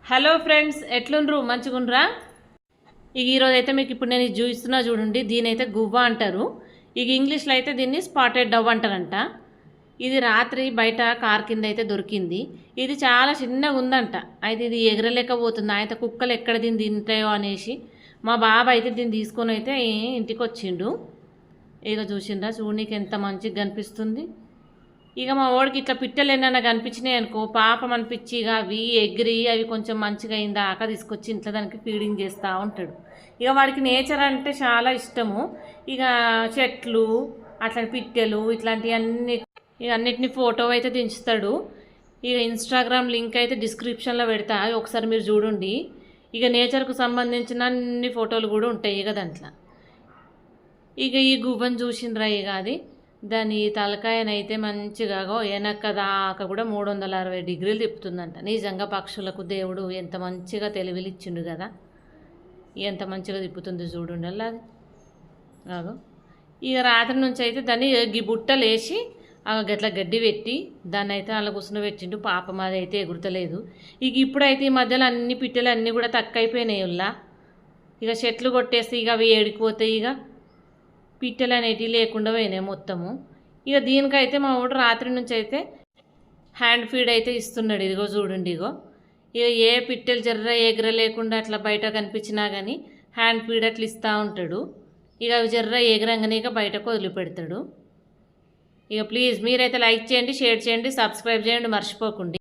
Hello friends, ఎట్లుండ్రు? మంచిగుండ్రా? ఇక ఈరోజు అయితే మీకు ఇప్పుడు నేను ఇది చూపిస్తున్నా చూడండి. దీని అయితే గువ్వ అంటారు. ఇక ఇంగ్లీష్లో అయితే దీన్ని స్పాటెడ్ డవ్ అంటారంట. ఇది రాత్రి బయట కార్ కింద అయితే దొరికింది. ఇది చాలా చిన్నగా ఉందంట. అయితే ఇది ఎగరలేకపోతుంది. అయితే కుక్కలు ఎక్కడ దీన్ని తింటాయో అనేసి మా బాబు అయితే దీన్ని తీసుకొని అయితే ఇంటికి వచ్చిండు. ఇక చూసిండ్రా, చూడనీకి ఎంత మంచిగా కనిపిస్తుంది. ఇక మా వాడికి ఇట్లా పిట్టలు ఏమన్నా కనిపించినాయి అనుకో, పాపం అనిపించి ఇక అవి ఎగిరి అవి కొంచెం మంచిగా అయిందాక తీసుకొచ్చి ఇంట్లో దానికి ఫీడింగ్ చేస్తూ ఉంటాడు. ఇక వాడికి నేచర్ అంటే చాలా ఇష్టము. ఇక చెట్లు అట్లా పిట్టెలు ఇట్లాంటివన్నీ ఇక అన్నిటిని ఫోటో అయితే దించుతాడు. ఇక ఇన్స్టాగ్రామ్ లింక్ అయితే డిస్క్రిప్షన్లో పెడతా, ఒకసారి మీరు చూడండి. ఇక నేచర్కు సంబంధించిన అన్ని ఫోటోలు కూడా ఉంటాయి ఇక దాంట్లో. ఇక ఈ గువ్వను చూసిండ్రా, ఇక అది దాని తలకాయనైతే మంచిగా వెనక దాకా కూడా 360 డిగ్రీలు తిప్పుతుందంట. నిజంగా పక్షులకు దేవుడు ఎంత మంచిగా తెలివిలిచ్చిండు కదా, ఎంత మంచిగా తిప్పుతుంది చూడండి అలా అది. అగో ఇక రాత్రి నుంచి అయితే దాన్ని ఈ బుట్టలు వేసి గట్ల గడ్డి పెట్టి దాన్ని అయితే అలా కూర్చుని పెట్టిండు. పాపం అది అయితే ఎగురుతలేదు. ఇక ఇప్పుడైతే ఈ మధ్యలో అన్ని పిట్టలు అన్నీ కూడా తక్కువ అయిపోయినాయి. ఉల్లా ఇక చెట్లు కొట్టేస్తే ఇక అవి ఏడిపోతాయి. ఇక పిట్టలు అనేటివి లేకుండా పోయినాయి మొత్తము. ఇక దీనికైతే మా వాడు రాత్రి నుంచి అయితే హ్యాండ్ ఫీడ్ అయితే ఇస్తున్నాడు. ఇదిగో చూడండి, ఇగో ఇక ఏ పిట్టలు జర్ర ఎగర లేకుండా అట్లా బయట కనిపించినా కానీ హ్యాండ్ ఫీడ్ అట్లా ఇస్తూ ఉంటాడు. ఇక అవి జర్ర ఎగరంగానే ఇక బయటకు వదిలిపెడతాడు. ఇక ప్లీజ్ మీరైతే లైక్ చేయండి, షేర్ చేయండి, సబ్స్క్రైబ్ చేయండి మర్చిపోకండి.